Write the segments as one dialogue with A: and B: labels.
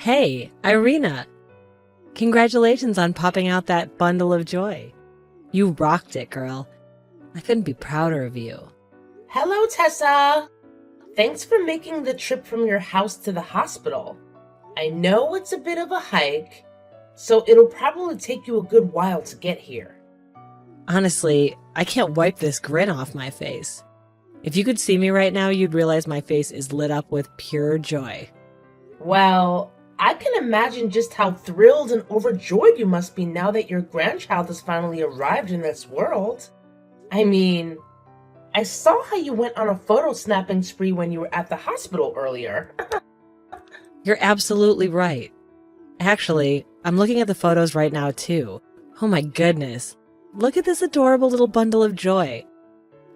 A: Hey, Irina! Congratulations on popping out that bundle of joy. You rocked it, girl. I couldn't be prouder of you.
B: Hello, Tessa! Thanks for making the trip from your house to the hospital. I know it's a bit of a hike, so it'll probably take you a good while to get here.
A: Honestly, I can't wipe this grin off my face. If you could see me right now, you'd realize my face is lit up with pure joy.
B: Well, I can imagine just how thrilled and overjoyed you must be now that your grandchild has finally arrived in this world. I mean, I saw how you went on a photo snapping spree when you were at the hospital earlier.
A: You're absolutely right. Actually, I'm looking at the photos right now too. Oh my goodness. Look at this adorable little bundle of joy.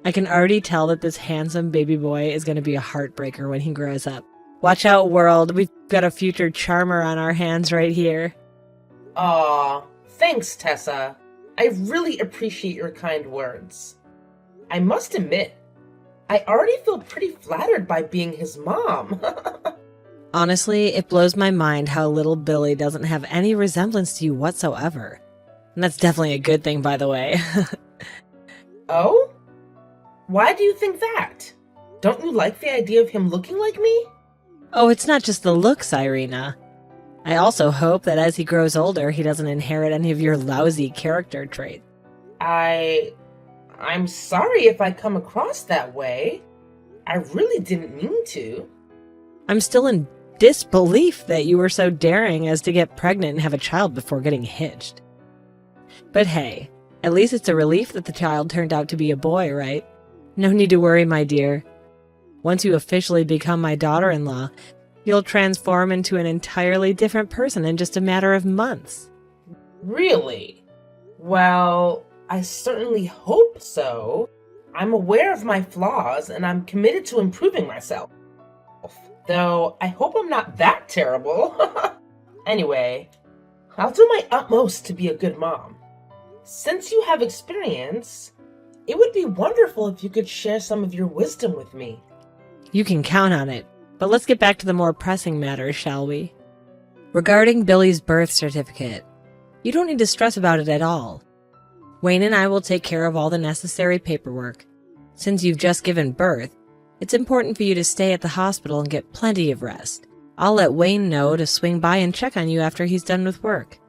A: I can already tell that this handsome baby boy is going to be a heartbreaker when he grows up. Watch out, world. We've got a future charmer on our hands right here.
B: Aw, thanks, Tessa. I really appreciate your kind words. I must admit, I already feel pretty flattered by being his mom.
A: Honestly, it blows my mind how little Billy doesn't have any resemblance to you whatsoever. And that's definitely a good thing, by the way.
B: Oh? Why do you think that? Don't you like the idea of him looking like me?
A: Oh, it's not just the looks, Irina. I also hope that as he grows older, he doesn't inherit any of your lousy character traits.
B: I'm sorry if I come across that way. I really didn't mean to.
A: I'm still in disbelief that you were so daring as to get pregnant and have a child before getting hitched. But hey, at least it's a relief that the child turned out to be a boy, right? No need to worry, my dear. Once you officially become my daughter-in-law, you'll transform into an entirely different person in just a matter of months.
B: Really? Well, I certainly hope so. I'm aware of my flaws and I'm committed to improving myself. Though I hope I'm not that terrible. Anyway, I'll do my utmost to be a good mom. Since you have experience, it would be wonderful if you could share some of your wisdom with me.
A: You can count on it, but let's get back to the more pressing matters, shall we? Regarding Billy's birth certificate, you don't need to stress about it at all. Wayne and I will take care of all the necessary paperwork. Since you've just given birth, it's important for you to stay at the hospital and get plenty of rest. I'll let Wayne know to swing by and check on you after he's done with work.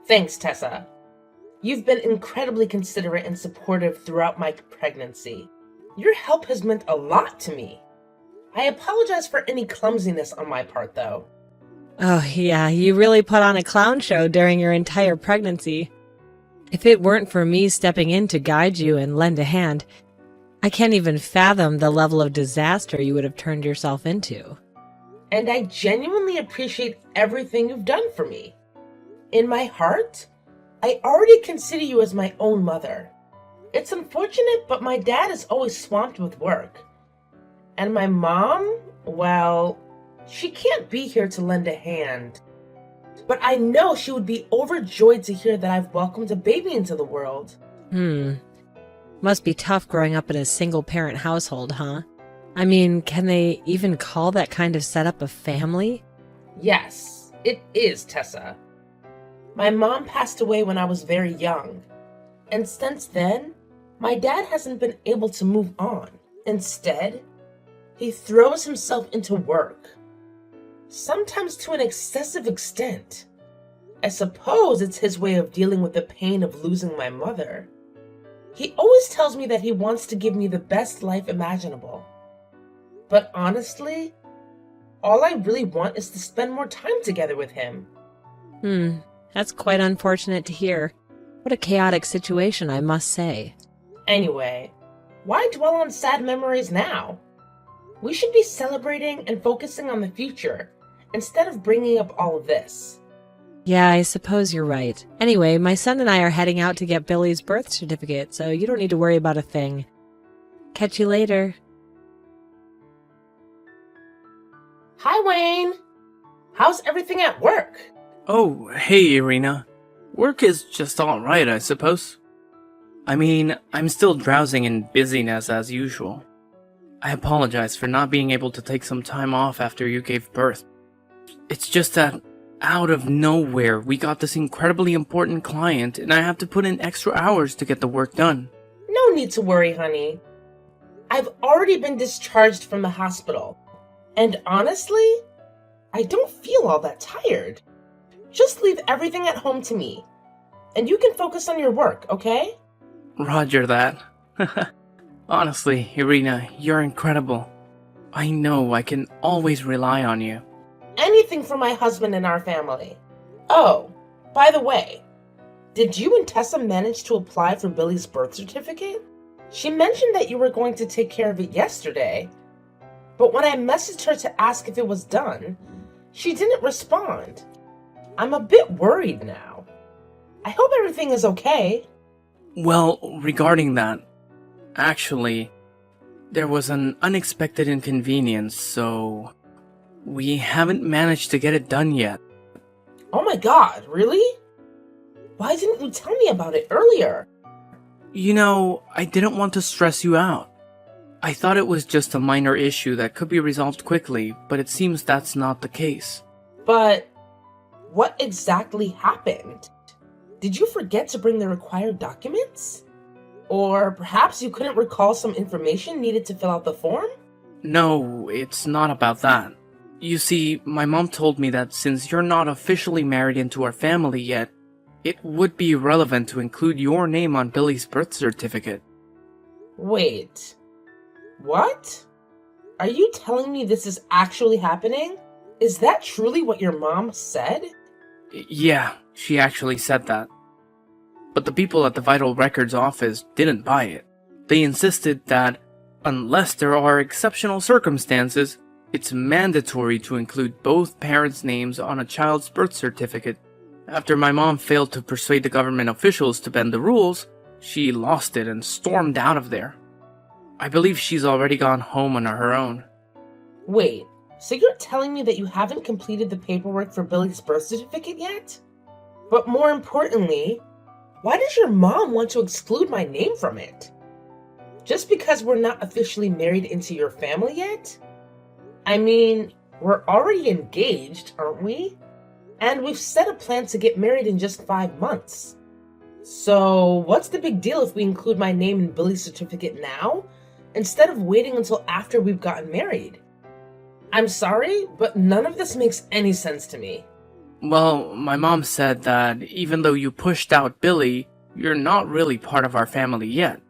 B: Thanks, Tessa. You've been incredibly considerate and supportive throughout my pregnancy. Your help has meant a lot to me. I apologize for any clumsiness on my part, though.
A: Oh yeah, you really put on a clown show during your entire pregnancy. If it weren't for me stepping in to guide you and lend a hand, I can't even fathom the level of disaster you would have turned yourself into.
B: And I genuinely appreciate everything you've done for me. In my heart, I already consider you as my own mother. It's unfortunate, but my dad is always swamped with work. And my mom, well, she can't be here to lend a hand. But I know she would be overjoyed to hear that I've welcomed a baby into the world.
A: Must be tough growing up in a single-parent household, huh? I mean, can they even call that kind of setup a family?
B: Yes, it is, Tessa. My mom passed away when I was very young. And since then, my dad hasn't been able to move on. Instead, he throws himself into work. Sometimes to an excessive extent. I suppose it's his way of dealing with the pain of losing my mother. He always tells me that he wants to give me the best life imaginable. But honestly, all I really want is to spend more time together with him.
A: That's quite unfortunate to hear. What a chaotic situation, I must say.
B: Anyway, why dwell on sad memories now? We should be celebrating and focusing on the future, instead of bringing up all of this.
A: Yeah, I suppose you're right. Anyway, my son and I are heading out to get Billy's birth certificate, so you don't need to worry about a thing. Catch you later.
B: Hi, Wayne! How's everything at work?
C: Oh, hey, Irina. Work is just alright, I suppose. I mean, I'm still drowsing in busyness as usual. I apologize for not being able to take some time off after you gave birth. It's just that Out of nowhere, we got this incredibly important client, and I have to put in extra hours to get the work done.
B: No need to worry, honey. I've already been discharged from the hospital. And honestly, I don't feel all that tired. Just leave everything at home to me. And you can focus on your work, okay?
C: Roger that. Honestly, Irina, you're incredible. I know I can always rely on you.
B: Anything for my husband and our family. Oh, by the way, did you and Tessa manage to apply for Billy's birth certificate? She mentioned that you were going to take care of it yesterday, but when I messaged her to ask if it was done, she didn't respond. I'm a bit worried now. I hope everything is okay.
C: Well, regarding that, actually, there was an unexpected inconvenience, so we haven't managed to get it done yet.
B: Oh my god, really? Why didn't you tell me about it earlier?
C: You know, I didn't want to stress you out. I thought it was just a minor issue that could be resolved quickly, but it seems that's not the case.
B: But what exactly happened? Did you forget to bring the required documents? Or perhaps you couldn't recall some information needed to fill out the form?
C: No, it's not about that. You see, my mom told me that since you're not officially married into our family yet, it would be relevant to include your name on Billy's birth certificate.
B: Wait, what? Are you telling me this is actually happening? Is that truly what your mom said?
C: Yeah, she actually said that. But the people at the Vital Records office didn't buy it. They insisted that, unless there are exceptional circumstances, it's mandatory to include both parents' names on a child's birth certificate. After my mom failed to persuade the government officials to bend the rules, she lost it and stormed out of there. I believe she's already gone home on her own.
B: Wait, so you're telling me that you haven't completed the paperwork for Billy's birth certificate yet? But more importantly, why does your mom want to exclude my name from it? Just because we're not officially married into your family yet? I mean, we're already engaged, aren't we? And we've set a plan to get married in just 5 months. So, what's the big deal if we include my name in Billy's certificate now, instead of waiting until after we've gotten married? I'm sorry, but none of this makes any sense to me.
C: Well, my mom said that even though you pushed out Billy, you're not really part of our family yet.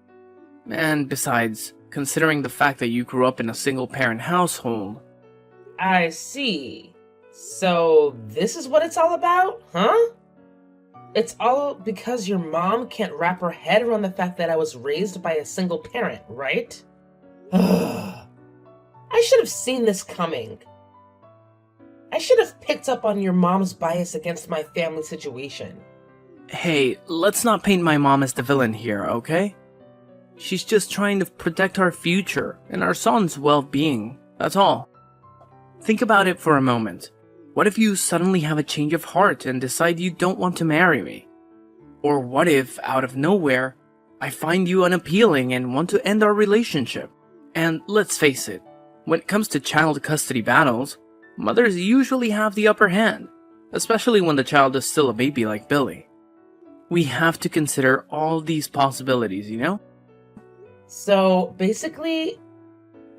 C: And besides, considering the fact that you grew up in a single-parent household...
B: I see. So, this is what it's all about, huh? It's all because your mom can't wrap her head around the fact that I was raised by a single parent, right? I should have seen this coming. I should have picked up on your mom's bias against my family situation.
C: Hey, let's not paint my mom as the villain here, okay? She's just trying to protect our future and our son's well-being, that's all. Think about it for a moment. What if you suddenly have a change of heart and decide you don't want to marry me? Or what if, out of nowhere, I find you unappealing and want to end our relationship? And let's face it, when it comes to child custody battles, mothers usually have the upper hand, especially when the child is still a baby like Billy. We have to consider all these possibilities, you know?
B: So, basically,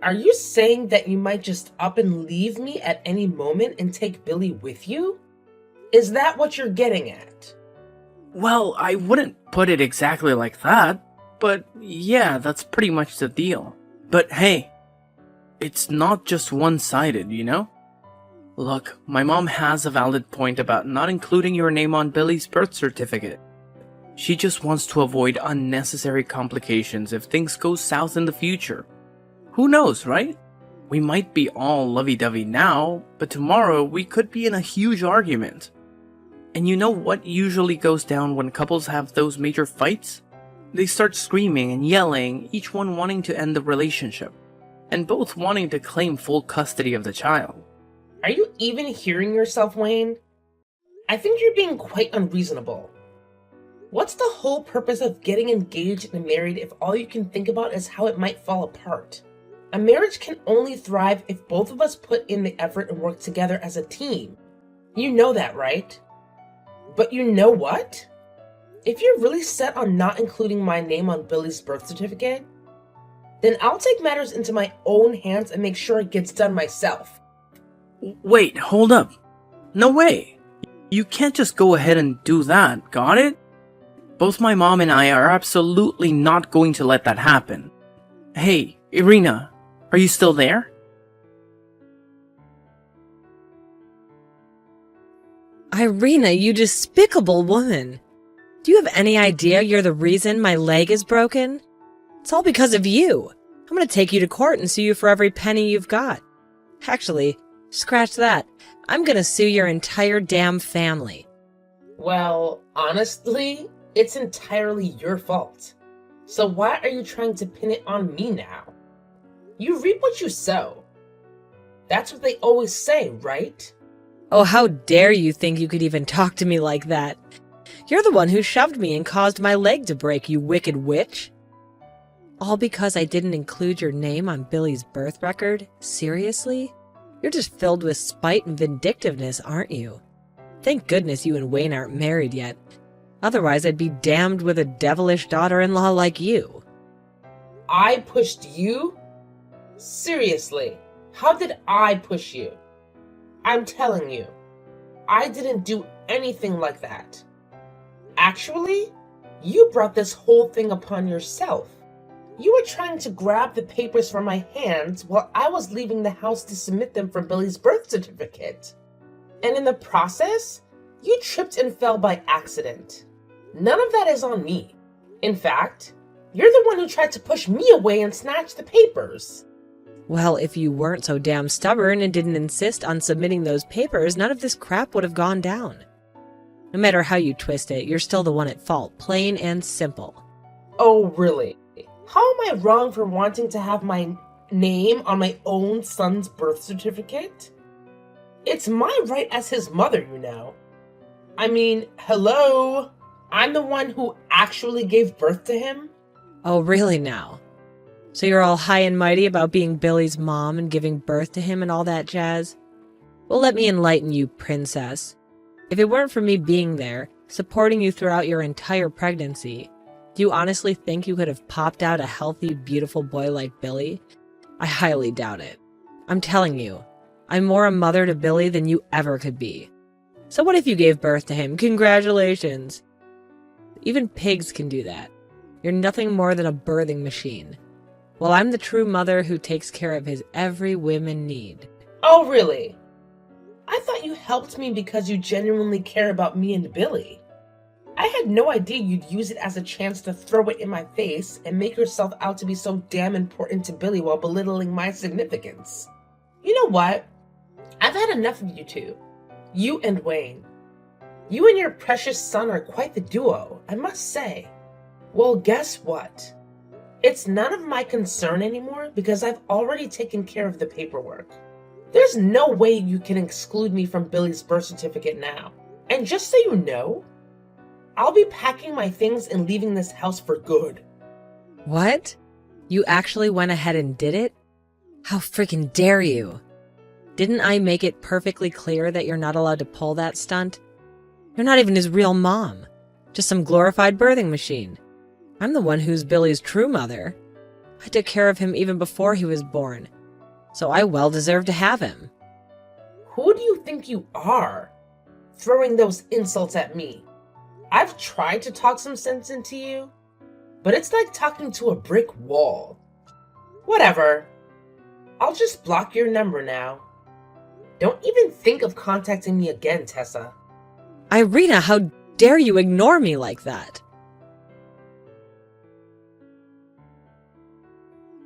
B: are you saying that you might just up and leave me at any moment and take Billy with you? Is that what you're getting at?
C: Well, I wouldn't put it exactly like that, but yeah, that's pretty much the deal. But hey, it's not just one-sided, you know? Look, my mom has a valid point about not including your name on Billy's birth certificate. She just wants to avoid unnecessary complications if things go south in the future. Who knows, right? We might be all lovey-dovey now, but tomorrow we could be in a huge argument. And you know what usually goes down when couples have those major fights? They start screaming and yelling, each one wanting to end the relationship, and both wanting to claim full custody of the child.
B: Are you even hearing yourself, Wayne? I think you're being quite unreasonable. What's the whole purpose of getting engaged and married if all you can think about is how it might fall apart? A marriage can only thrive if both of us put in the effort and work together as a team. You know that, right? But you know what? If you're really set on not including my name on Billy's birth certificate, then I'll take matters into my own hands and make sure it gets done myself.
C: Wait, hold up. No way. You can't just go ahead and do that, got it? Both my mom and I are absolutely not going to let that happen. Hey, Irina, are you still there?
A: Irina, you despicable woman. Do you have any idea you're the reason my leg is broken? It's all because of you. I'm gonna take you to court and sue you for every penny you've got. Actually, scratch that. I'm gonna sue your entire damn family.
B: Well, honestly, it's entirely your fault. So why are you trying to pin it on me now? You reap what you sow. That's what they always say, right?
A: Oh, how dare you think you could even talk to me like that? You're the one who shoved me and caused my leg to break, you wicked witch. All because I didn't include your name on Billy's birth record? Seriously? You're just filled with spite and vindictiveness, aren't you? Thank goodness you and Wayne aren't married yet. Otherwise, I'd be damned with a devilish daughter-in-law like you.
B: I pushed you? Seriously, how did I push you? I'm telling you, I didn't do anything like that. Actually, you brought this whole thing upon yourself. You were trying to grab the papers from my hands while I was leaving the house to submit them for Billy's birth certificate. And in the process, you tripped and fell by accident. None of that is on me. In fact, you're the one who tried to push me away and snatch the papers.
A: Well, if you weren't so damn stubborn and didn't insist on submitting those papers, none of this crap would have gone down. No matter how you twist it, you're still the one at fault, plain and simple.
B: Oh, really? How am I wrong for wanting to have my name on my own son's birth certificate? It's my right as his mother, you know. I mean, hello? I'm the one who actually gave birth to him?
A: Oh, really now? So you're all high and mighty about being Billy's mom and giving birth to him and all that jazz? Well, let me enlighten you, princess. If it weren't for me being there, supporting you throughout your entire pregnancy, do you honestly think you could have popped out a healthy, beautiful boy like Billy? I highly doubt it. I'm telling you, I'm more a mother to Billy than you ever could be. So what if you gave birth to him? Congratulations! Even pigs can do that. You're nothing more than a birthing machine. Well, I'm the true mother who takes care of his every whim and need.
B: Oh, really? I thought you helped me because you genuinely care about me and Billy. I had no idea you'd use it as a chance to throw it in my face and make yourself out to be so damn important to Billy while belittling my significance. You know what? I've had enough of you two. You and Wayne. You and your precious son are quite the duo, I must say. Well, guess what? It's none of my concern anymore because I've already taken care of the paperwork. There's no way you can exclude me from Billy's birth certificate now. And just so you know, I'll be packing my things and leaving this house for good.
A: What? You actually went ahead and did it? How freaking dare you? Didn't I make it perfectly clear that you're not allowed to pull that stunt? You're not even his real mom. Just some glorified birthing machine. I'm the one who's Billy's true mother. I took care of him even before he was born. So I well deserve to have him.
B: Who do you think you are? Throwing those insults at me. I've tried to talk some sense into you, but it's like talking to a brick wall. Whatever. I'll just block your number now. Don't even think of contacting me again, Tessa.
A: Irina, how dare you ignore me like that?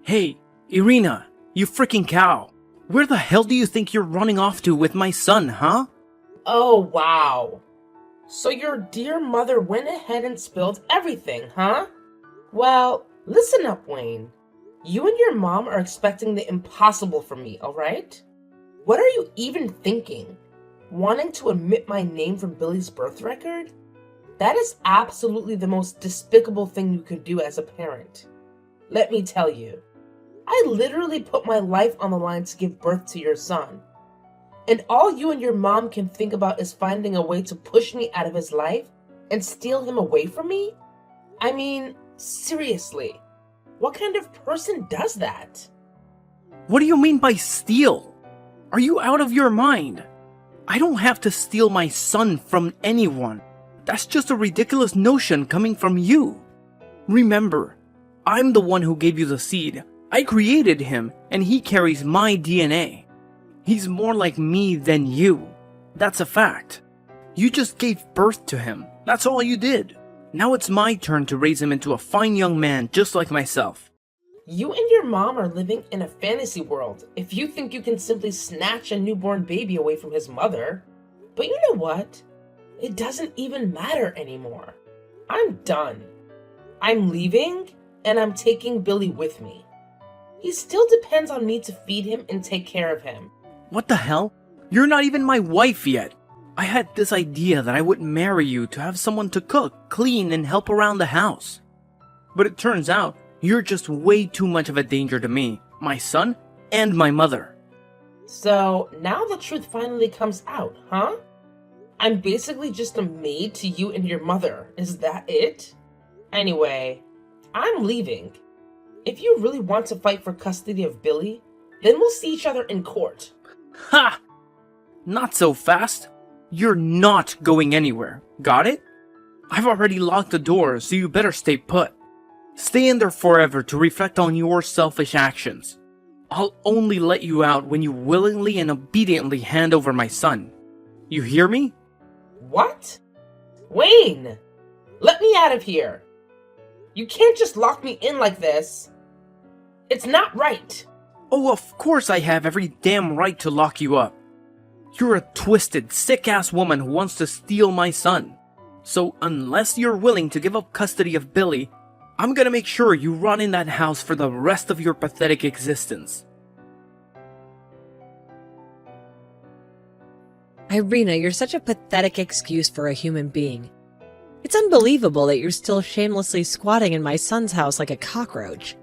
C: Hey, Irina, you freaking cow. Where the hell do you think you're running off to with my son, huh?
B: Oh, wow. So your dear mother went ahead and spilled everything, huh? Well, listen up, Wayne. You and your mom are expecting the impossible from me, alright? What are you even thinking? Wanting to omit my name from Billy's birth record? That is absolutely the most despicable thing you could do as a parent. Let me tell you, I literally put my life on the line to give birth to your son. And all you and your mom can think about is finding a way to push me out of his life and steal him away from me? I mean, seriously, what kind of person does that?
C: What do you mean by steal? Are you out of your mind? I don't have to steal my son from anyone. That's just a ridiculous notion coming from you. Remember, I'm the one who gave you the seed. I created him, and he carries my DNA. He's more like me than you. That's a fact. You just gave birth to him. That's all you did. Now it's my turn to raise him into a fine young man just like myself.
B: You and your mom are living in a fantasy world if you think you can simply snatch a newborn baby away from his mother. But you know what? It doesn't even matter anymore. I'm done. I'm leaving, and I'm taking Billy with me. He still depends on me to feed him and take care of him.
C: What the hell? You're not even my wife yet. I had this idea that I would marry you to have someone to cook, clean, and help around the house. But it turns out you're just way too much of a danger to me, my son, and my mother.
B: So now the truth finally comes out, huh? I'm basically just a maid to you and your mother. Is that it? Anyway, I'm leaving. If you really want to fight for custody of Billy, then we'll see each other in court.
C: Ha! Not so fast. You're not going anywhere. Got it? I've already locked the door, so you better stay put. Stay in there forever to reflect on your selfish actions. I'll only let you out when you willingly and obediently hand over my son. You hear me?
B: What? Wayne! Let me out of here! You can't just lock me in like this. It's not right.
C: Oh, of course I have every damn right to lock you up. You're a twisted, sick-ass woman who wants to steal my son. So unless you're willing to give up custody of Billy, I'm gonna make sure you rot in that house for the rest of your pathetic existence.
A: Irina, you're such a pathetic excuse for a human being. It's unbelievable that you're still shamelessly squatting in my son's house like a cockroach.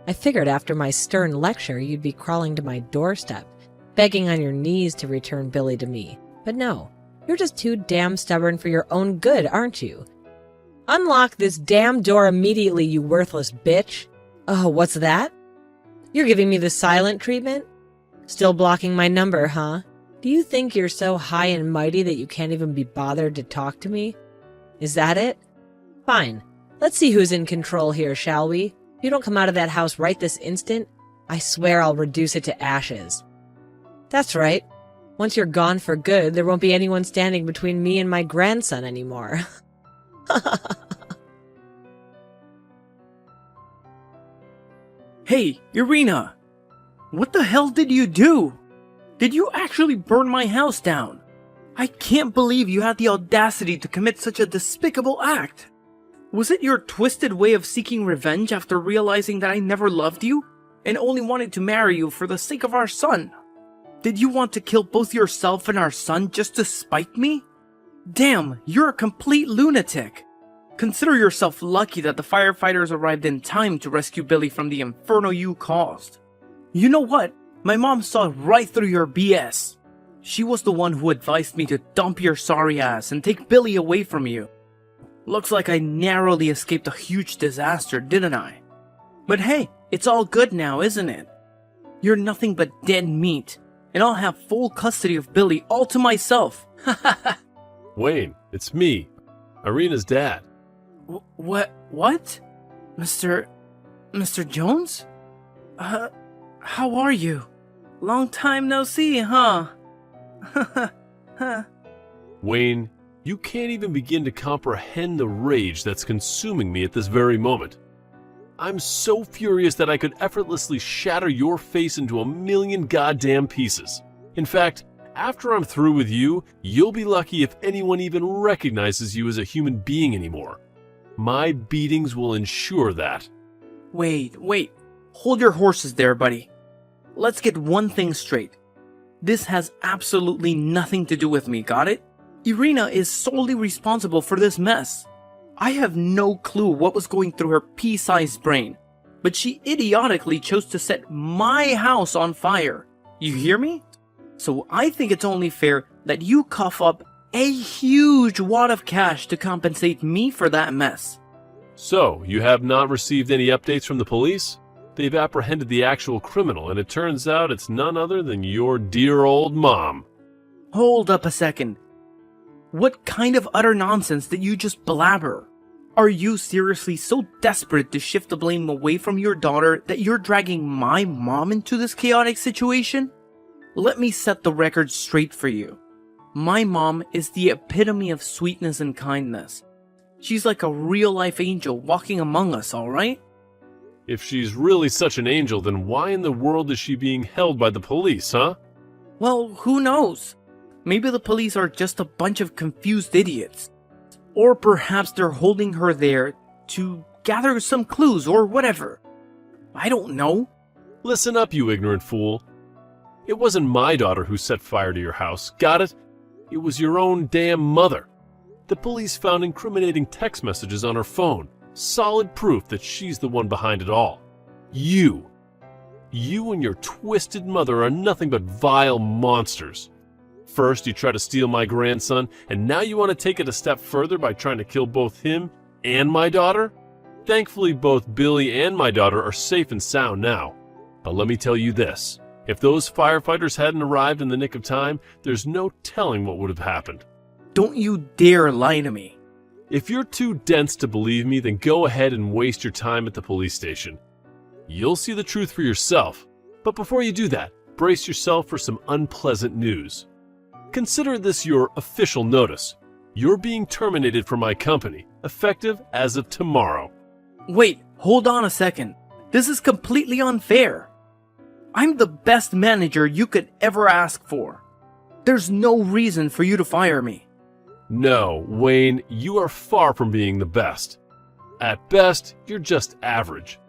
A: I figured after my stern lecture you'd be crawling to my doorstep, begging on your knees to return Billy to me. But no, you're just too damn stubborn for your own good, aren't you? Unlock this damn door immediately, you worthless bitch. Oh, what's that? You're giving me the silent treatment? Still blocking my number, huh? Do you think you're so high and mighty that you can't even be bothered to talk to me? Is that it? Fine. Let's see who's in control here, shall we? If you don't come out of that house right this instant, I swear I'll reduce it to ashes. That's right. Once you're gone for good, there won't be anyone standing between me and my grandson anymore.
C: Hey, Irina! What the hell did you do? Did you actually burn my house down? I can't believe you had the audacity to commit such a despicable act. Was it your twisted way of seeking revenge after realizing that I never loved you and only wanted to marry you for the sake of our son? Did you want to kill both yourself and our son just to spite me? Damn, you're a complete lunatic. Consider yourself lucky that the firefighters arrived in time to rescue Billy from the inferno you caused. You know what? My mom saw right through your BS. She was the one who advised me to dump your sorry ass and take Billy away from you. Looks like I narrowly escaped a huge disaster, didn't I? But hey, it's all good now, isn't it? You're nothing but dead meat, and I'll have full custody of Billy all to myself.
D: Wayne, it's me, Irina's dad.
C: What? Mr. Jones? How are you? Long time no see, huh?
D: Wayne, you can't even begin to comprehend the rage that's consuming me at this very moment. I'm so furious that I could effortlessly shatter your face into a million goddamn pieces. In fact, after I'm through with you, you'll be lucky if anyone even recognizes you as a human being anymore. My beatings will ensure that.
C: Wait. Hold your horses there, buddy. Let's get one thing straight. This has absolutely nothing to do with me, got it? Irina is solely responsible for this mess. I have no clue what was going through her pea-sized brain, but she idiotically chose to set my house on fire. You hear me? So I think it's only fair that you cough up a huge wad of cash to compensate me for that mess.
D: So, you have not received any updates from the police? They've apprehended the actual criminal, and it turns out it's none other than your dear old mom.
C: Hold up a second. What kind of utter nonsense did you just blabber? Are you seriously so desperate to shift the blame away from your daughter that you're dragging my mom into this chaotic situation? Let me set the record straight for you. My mom is the epitome of sweetness and kindness. She's like a real-life angel walking among us, alright?
D: If she's really such an angel, then why in the world is she being held by the police, huh?
C: Well, who knows? Maybe the police are just a bunch of confused idiots. Or perhaps they're holding her there to gather some clues or whatever. I don't know.
D: Listen up, you ignorant fool. It wasn't my daughter who set fire to your house, got it? It was your own damn mother. The police found incriminating text messages on her phone. Solid proof that she's the one behind it all. You and your twisted mother are nothing but vile monsters. First, you try to steal my grandson, and now you want to take it a step further by trying to kill both him and my daughter? Thankfully, both Billy and my daughter are safe and sound now. But let me tell you this. If those firefighters hadn't arrived in the nick of time, there's no telling what would have happened.
C: Don't you dare lie to me.
D: If you're too dense to believe me, then go ahead and waste your time at the police station. You'll see the truth for yourself. But before you do that, brace yourself for some unpleasant news. Consider this your official notice. You're being terminated from my company, effective as of tomorrow.
C: Wait, hold on a second. This is completely unfair. I'm the best manager you could ever ask for. There's no reason for you to fire me.
D: No, Wayne, you are far from being the best. At best, you're just average.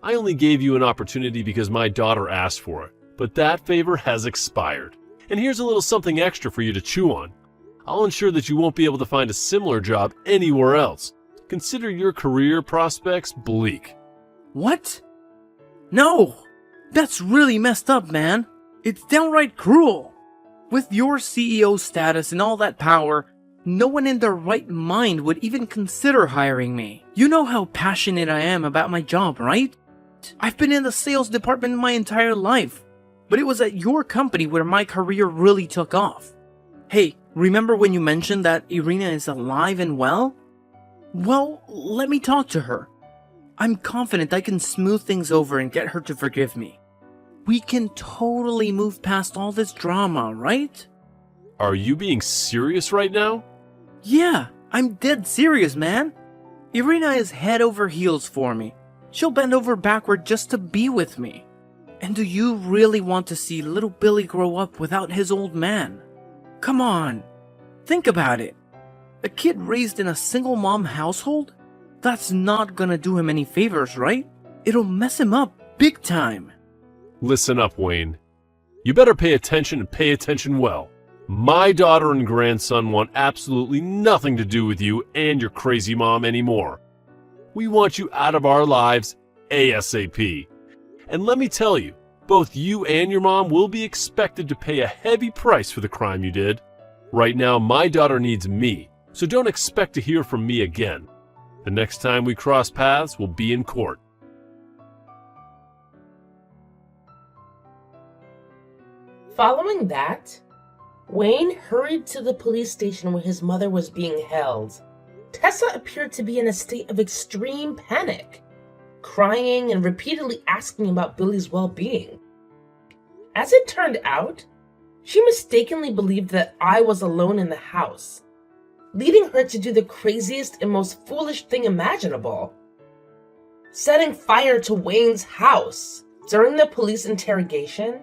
D: I only gave you an opportunity because my daughter asked for it, but that favor has expired. And here's a little something extra for you to chew on. I'll ensure that you won't be able to find a similar job anywhere else. Consider your career prospects bleak.
C: What? No! That's really messed up, man. It's downright cruel. With your CEO status and all that power, no one in their right mind would even consider hiring me. You know how passionate I am about my job, right? I've been in the sales department my entire life, but it was at your company where my career really took off. Hey, remember when you mentioned that Irina is alive and well? Well, let me talk to her. I'm confident I can smooth things over and get her to forgive me. We can totally move past all this drama, right?
D: Are you being serious right now?
C: Yeah, I'm dead serious, man. Irina is head over heels for me. She'll bend over backward just to be with me. And do you really want to see little Billy grow up without his old man? Come on, think about it. A kid raised in a single mom household? That's not gonna do him any favors, right? It'll mess him up big time.
D: Listen up, Wayne. You better pay attention and pay attention well. My daughter and grandson want absolutely nothing to do with you and your crazy mom anymore. We want you out of our lives ASAP. And let me tell you, both you and your mom will be expected to pay a heavy price for the crime you did. Right now, my daughter needs me, so don't expect to hear from me again. The next time we cross paths will be in court.
B: Following that, Wayne hurried to the police station where his mother was being held. Tessa appeared to be in a state of extreme panic, crying and repeatedly asking about Billy's well-being. As it turned out, she mistakenly believed that I was alone in the house, leading her to do the craziest and most foolish thing imaginable: setting fire to Wayne's house. During the police interrogation,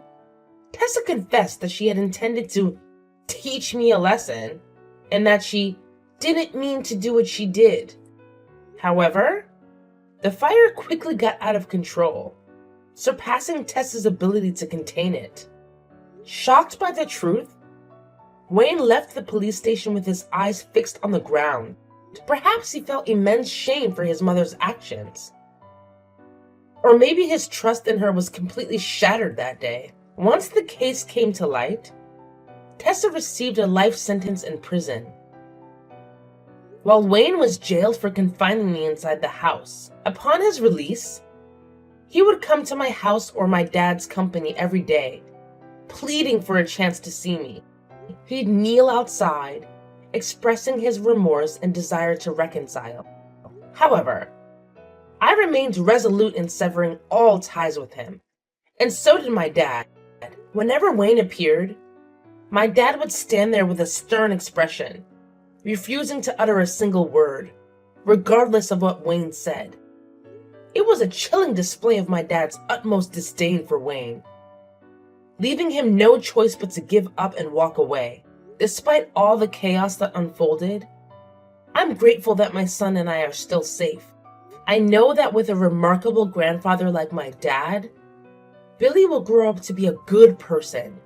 B: Tessa confessed that she had intended to teach me a lesson and that she didn't mean to do what she did. However, the fire quickly got out of control, surpassing Tessa's ability to contain it. Shocked by the truth, Wayne left the police station with his eyes fixed on the ground. Perhaps he felt immense shame for his mother's actions. Or maybe his trust in her was completely shattered that day. Once the case came to light, Tessa received a life sentence in prison, while Wayne was jailed for confining me inside the house. Upon his release, he would come to my house or my dad's company every day, pleading for a chance to see me. He'd kneel outside, expressing his remorse and desire to reconcile. However, I remained resolute in severing all ties with him, and so did my dad. Whenever Wayne appeared, my dad would stand there with a stern expression, refusing to utter a single word, regardless of what Wayne said. It was a chilling display of my dad's utmost disdain for Wayne, leaving him no choice but to give up and walk away. Despite all the chaos that unfolded, I'm grateful that my son and I are still safe. I know that with a remarkable grandfather like my dad, Billy will grow up to be a good person